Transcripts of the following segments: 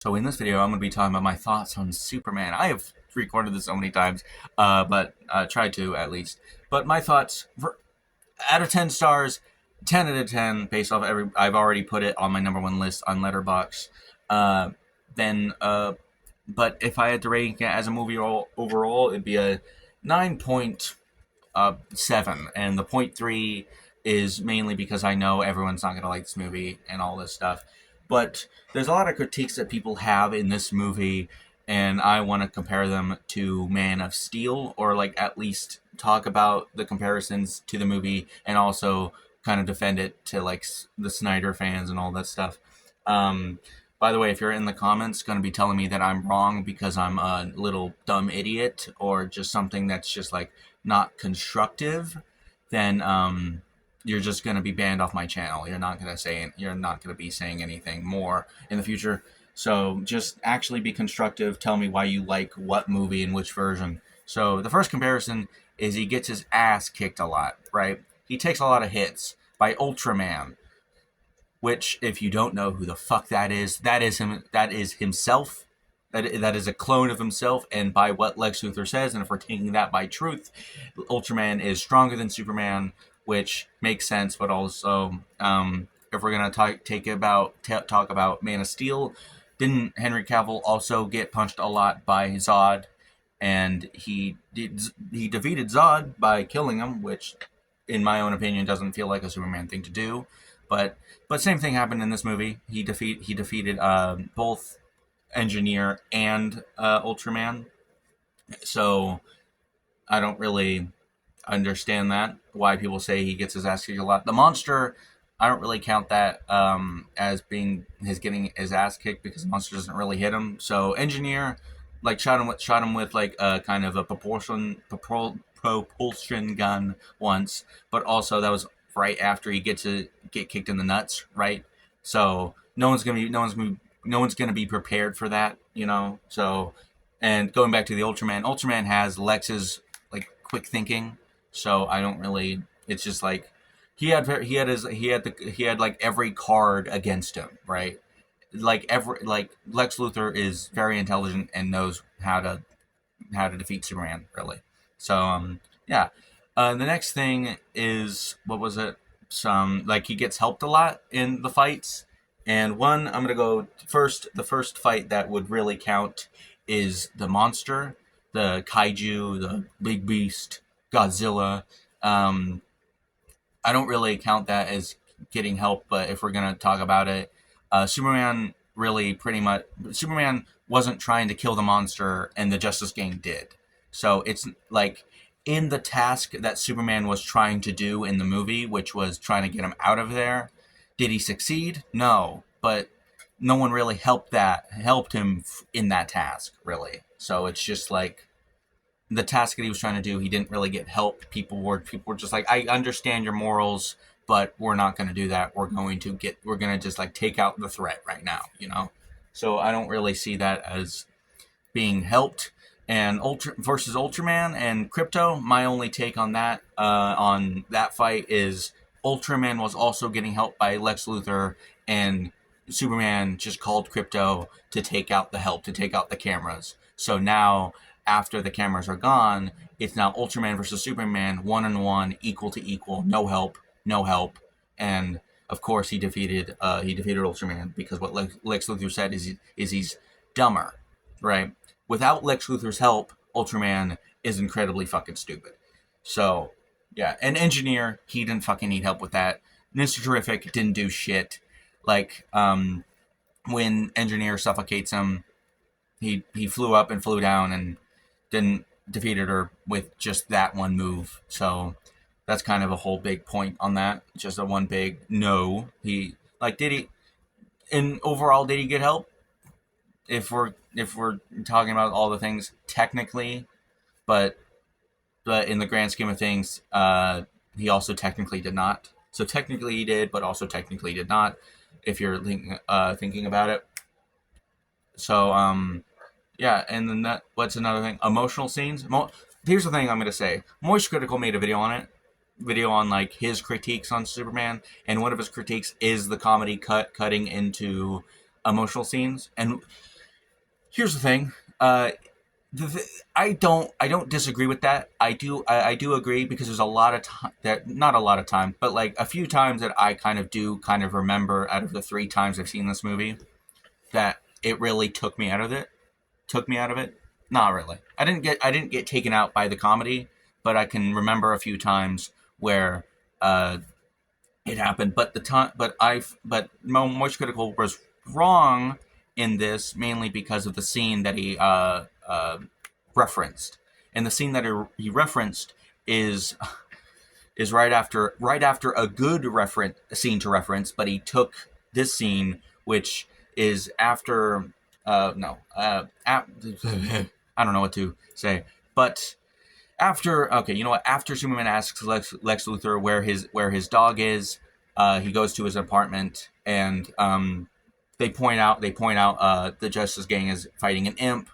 So in this video, I'm going to be talking about my thoughts on Superman. I have recorded this so many times, but tried to at least. But my thoughts, out of 10 stars, 10 out of 10 based off every. I've already put it on my number one list on Letterboxd. Then, but if I had to rate it as a movie overall, it'd be a 9.7, and the point 3 is mainly because I know everyone's not going to like this movie and all this stuff. But there's a lot of critiques that people have in this movie, and I want to compare them to Man of Steel, or like at least talk about the comparisons to the movie, and also kind of defend it to like the Snyder fans and all that stuff. Um, by the way, if you're in the comments, going to be telling me that I'm wrong because I'm a little dumb idiot, or just something that's just like not constructive, then you're just going to be banned off my channel. You're not going to be saying anything more in the future. So just actually be constructive. Tell me why you like what movie and which version. So the first comparison is he gets his ass kicked a lot, right? He takes a lot of hits by Ultraman, which, if you don't know who the fuck that is him. That is himself. That is a clone of himself, and by what Lex Luthor says, and if we're taking that by truth, Ultraman is stronger than Superman, which makes sense. But also, if we're gonna talk about Man of Steel, didn't Henry Cavill also get punched a lot by Zod, and he defeated Zod by killing him, which, in my own opinion, doesn't feel like a Superman thing to do. But same thing happened in this movie. He defeated both Engineer and Ultraman. So I don't really understand that, why people say he gets his ass kicked a lot. The monster, I don't really count that as being his getting his ass kicked, because the monster doesn't really hit him. So Engineer, like, shot him with like a kind of a propulsion gun once, but also that was right after he gets to get kicked in the nuts, right? So no one's gonna be prepared for that, you know. So, and going back to the Ultraman has Lex's like quick thinking, so I don't really. It's just like he had like every card against him, right? Like Lex Luthor is very intelligent and knows how to defeat Superman, really. So yeah. The next thing is, what was it? Some, like, he gets helped a lot in the fights, and one, I'm gonna go first. The first fight that would really count is the monster, the kaiju, the big beast, Godzilla. Um, I don't really count that as getting help, but if we're gonna talk about it, Superman really pretty much Superman wasn't trying to kill the monster, and the Justice Gang did. So it's like, in the task that Superman was trying to do in the movie, which was trying to get him out of there, did he succeed? No, but no one really helped him in that task, really. So it's just like, the task that he was trying to do, he didn't really get help. People were just like, I understand your morals, but we're not going to do that. We're going to just like take out the threat right now, you know. So I don't really see that as being helped. And Ultra versus Ultraman and Krypto, my only take on that fight is Ultraman was also getting helped by Lex Luthor, and Superman just called Krypto to take out to take out the cameras. So now, after the cameras are gone, it's now Ultraman versus Superman, 1-on-1, equal to equal, no help, no help, and of course he defeated Ultraman, because what Lex Luthor said is he's dumber, right? Without Lex Luthor's help, Ultraman is incredibly fucking stupid. So, yeah. And Engineer, he didn't fucking need help with that. Mr. Terrific didn't do shit. Like, when Engineer suffocates him, he flew up and flew down and didn't defeated her with just that one move. So that's kind of a whole big point on that. Just a one big no. Did he, in overall, did he get help? If we're talking about all the things technically, but in the grand scheme of things, he also technically did not. So technically he did, but also technically did not, if you're thinking about it. So yeah, and then what's another thing? Emotional scenes. Here's the thing I'm gonna say. Moist Critical made a video on like his critiques on Superman, and one of his critiques is the comedy cutting into emotional scenes. And Here's the thing. I don't disagree with that. I do agree because there's a lot of time that not a lot of time, but like a few times that I kind of remember out of the three times I've seen this movie that it really took me out of it. Took me out of it. Not really. I didn't get taken out by the comedy, but I can remember a few times where it happened. But the time, but Moist Critical was wrong in this mainly because of the scene that he referenced, and the scene that he referenced is is right after a good reference scene to reference, but he took this scene, which is after no I don't know what to say, but after okay, you know what? After Superman asks Lex Luthor where his dog is, he goes to his apartment and they point out the Justice Gang is fighting an imp,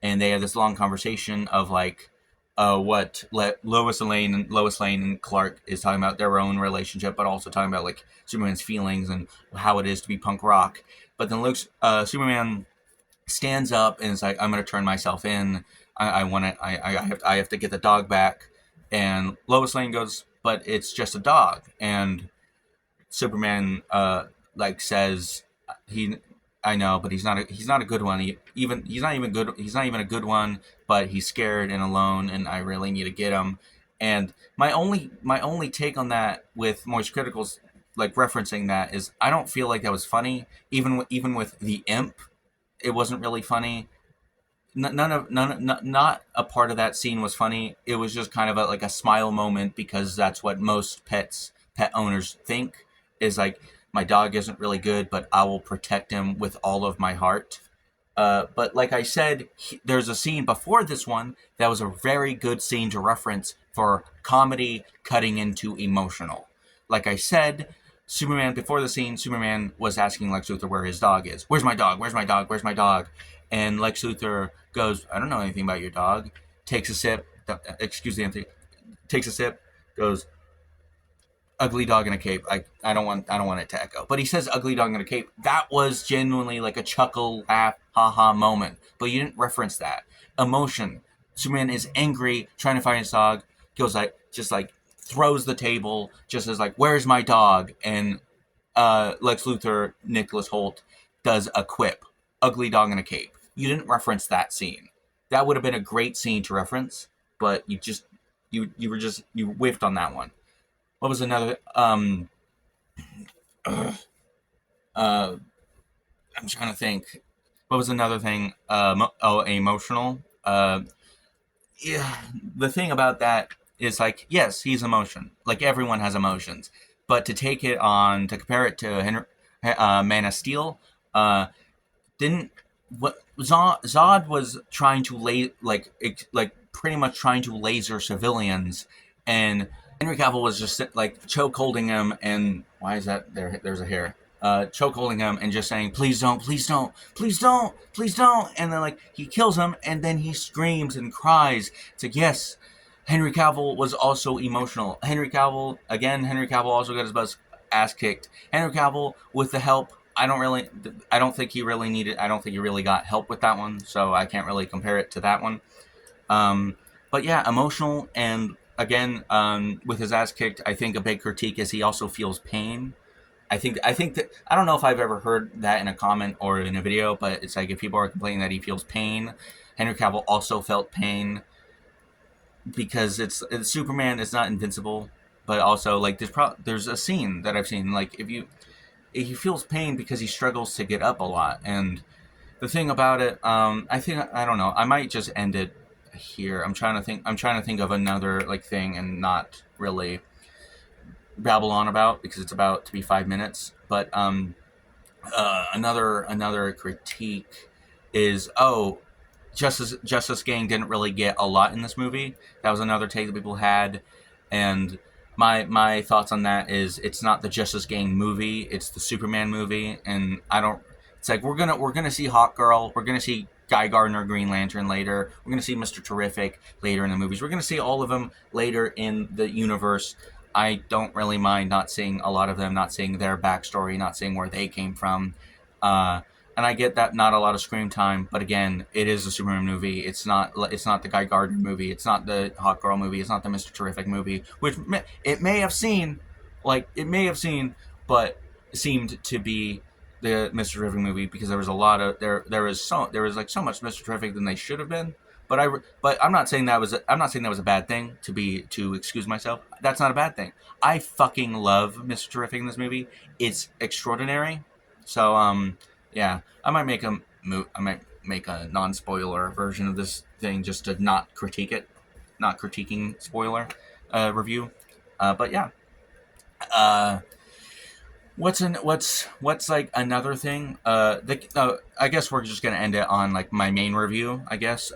and they have this long conversation of like Lois Lane and Clark is talking about their own relationship, but also talking about like Superman's feelings and how it is to be punk rock. But then Superman stands up and is like, "I'm going to turn myself in. I want to. I have to get the dog back." And Lois Lane goes, "But it's just a dog." And Superman like says he I know, but he's not a good one. He's not even a good one, but he's scared and alone and I really need to get him. And my only take on that with Moist Critical's like referencing that is I don't feel like that was funny even with the imp. It wasn't really funny. Not a part of that scene was funny. It was just kind of like a smile moment because that's what most pet owners think is like my dog isn't really good, but I will protect him with all of my heart. But like I said, there's a scene before this one that was a very good scene to reference for comedy cutting into emotional. Like I said, Superman before the scene, Superman was asking Lex Luthor where his dog is. Where's my dog? Where's my dog? Where's my dog? And Lex Luthor goes, I don't know anything about your dog. Takes a sip. Excuse the empty. Takes a sip. Goes, ugly dog in a cape. I don't want it to echo. But he says ugly dog in a cape. That was genuinely like a chuckle, laugh, haha moment. But you didn't reference that. Emotion. Superman is angry, trying to find his dog. Goes like just like throws the table, just as like, where's my dog? And Lex Luthor, Nicholas Holt, does a quip. Ugly dog in a cape. You didn't reference that scene. That would have been a great scene to reference, but you whiffed on that one. What was another uh I'm trying to think. What was another thing? Emotional. Yeah, the thing about that is like, yes, he's emotion. Like everyone has emotions, but to take it on to compare it to Man of Steel, didn't what Zod was trying to like pretty much trying to laser civilians, and Henry Cavill was just like choke holding him, and why is that there? There's a hair. Choke holding him and just saying, "Please don't, please don't, please don't, please don't," and then like he kills him, and then he screams and cries. It's like yes, Henry Cavill was also emotional. Henry Cavill again. Henry Cavill also got his ass kicked. Henry Cavill with the help. I don't think he really needed. I don't think he really got help with that one, so I can't really compare it to that one. Um, but yeah, emotional and again, with his ass kicked, I think a big critique is he also feels pain. I think that I don't know if I've ever heard that in a comment or in a video, but it's like if people are complaining that he feels pain, Henry Cavill also felt pain because it's Superman is not invincible, but also like there's a scene that I've seen like if he feels pain because he struggles to get up a lot, and the thing about it, I think I don't know, I might just end it here. I'm trying to think of another like thing and not really babble on about because it's about to be 5 minutes. But another critique is Justice Gang didn't really get a lot in this movie. That was another take that people had, and my thoughts on that is it's not the Justice Gang movie, it's the Superman movie, and I don't. It's like we're gonna see Hawkgirl, we're gonna see Guy Gardner, Green Lantern later, we're gonna see Mr. Terrific later in the movies, we're gonna see all of them later in the universe. I don't really mind not seeing a lot of them, not seeing their backstory, not seeing where they came from. And I get that not a lot of screen time, but again, it is a Superman movie. It's not the Guy Gardner movie. It's not the Hot Girl movie. It's not the Mr. Terrific movie, which it may have seen, but seemed to be the Mr. Terrific movie because there was a lot of there was like so much Mr. Terrific than they should have been. But I'm not saying that was a bad thing to excuse myself. That's not a bad thing. I fucking love Mr. Terrific in this movie. It's extraordinary. So yeah, I might make a non-spoiler version of this thing just to not critique it, not critiquing spoiler review. But yeah, what's like another thing? I guess we're just gonna end it on like my main review. I guess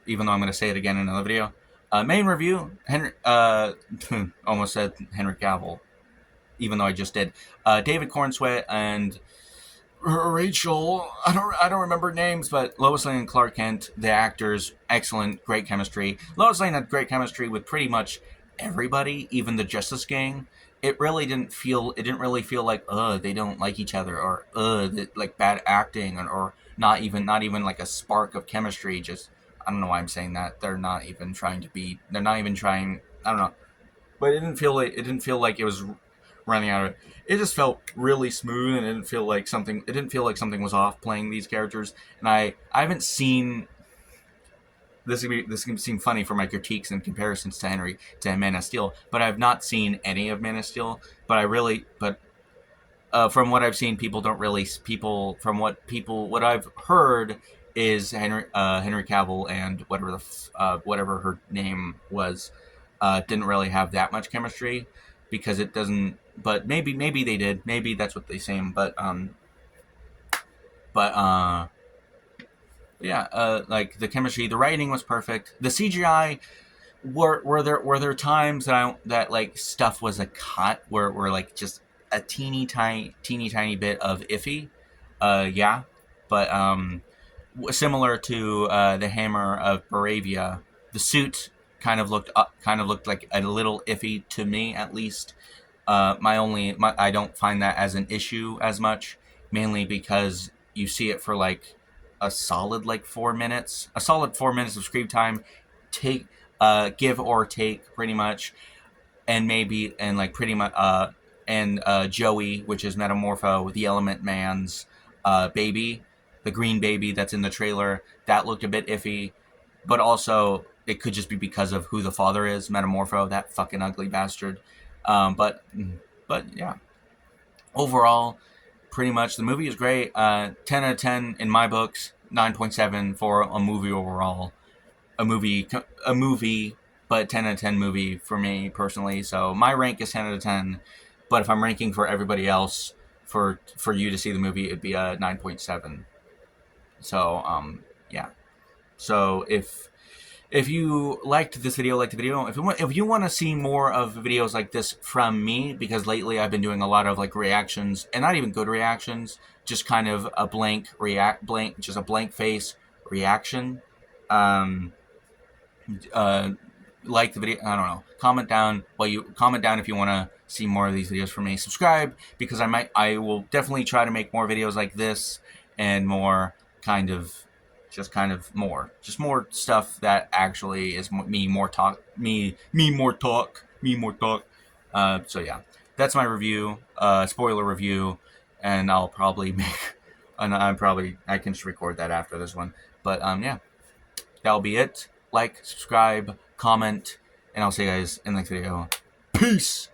even though I'm gonna say it again in another video. Main review. Henry almost said Henry Cavill, even though I just did. David Cornsweet and Rachel, I don't remember names, but Lois Lane and Clark Kent, the actors, excellent, great chemistry. Lois Lane had great chemistry with pretty much everybody, even the Justice Gang. It didn't really feel like they don't like each other, or like bad acting, or not even like a spark of chemistry. Just, I don't know why I'm saying that. They're not even trying. I don't know, but it didn't feel like it was running out of it. It just felt really smooth, and it didn't feel like something was off playing these characters. And I haven't seen this can seem funny for my critiques and comparisons to Man of Steel, but I've not seen any of Man of Steel. But from what I've seen, what I've heard is Henry Cavill and whatever her name was didn't really have that much chemistry, because it doesn't. But maybe they did. Maybe that's what they say. Yeah, like the chemistry, the writing was perfect. The CGI were there times that like stuff was a cut where like just a teeny tiny bit of iffy. Yeah, but similar to the Hammer of Baravia, the suit kind of looked like a little iffy to me, at least. I don't find that as an issue as much, mainly because you see it for like a solid 4 minutes, of screen time, give or take, pretty much, and pretty much, and Joey, which is Metamorpho, the Element Man's baby, the green baby that's in the trailer, that looked a bit iffy, but also it could just be because of who the father is, Metamorpho, that fucking ugly bastard. But yeah, overall, pretty much the movie is great. 10 out of 10 in my books. 9.7 for a movie overall. A movie, but 10 out of 10 movie for me personally. So my rank is 10 out of 10. But if I'm ranking for everybody else, for you to see the movie, it'd be a 9.7. So yeah. So if you liked this video, if you want to see more of videos like this from me, because lately I've been doing a lot of like reactions, and not even good reactions, just kind of a blank face reaction. Like the video, I don't know. Comment down if you want to see more of these videos from me. Subscribe, because I will definitely try to make more videos like this, and more more stuff that actually is more talk. So yeah, that's my review, spoiler review, and I'll probably I can just record that after this one. But yeah, that'll be it. Like, subscribe, comment, and I'll see you guys in the next video. Peace.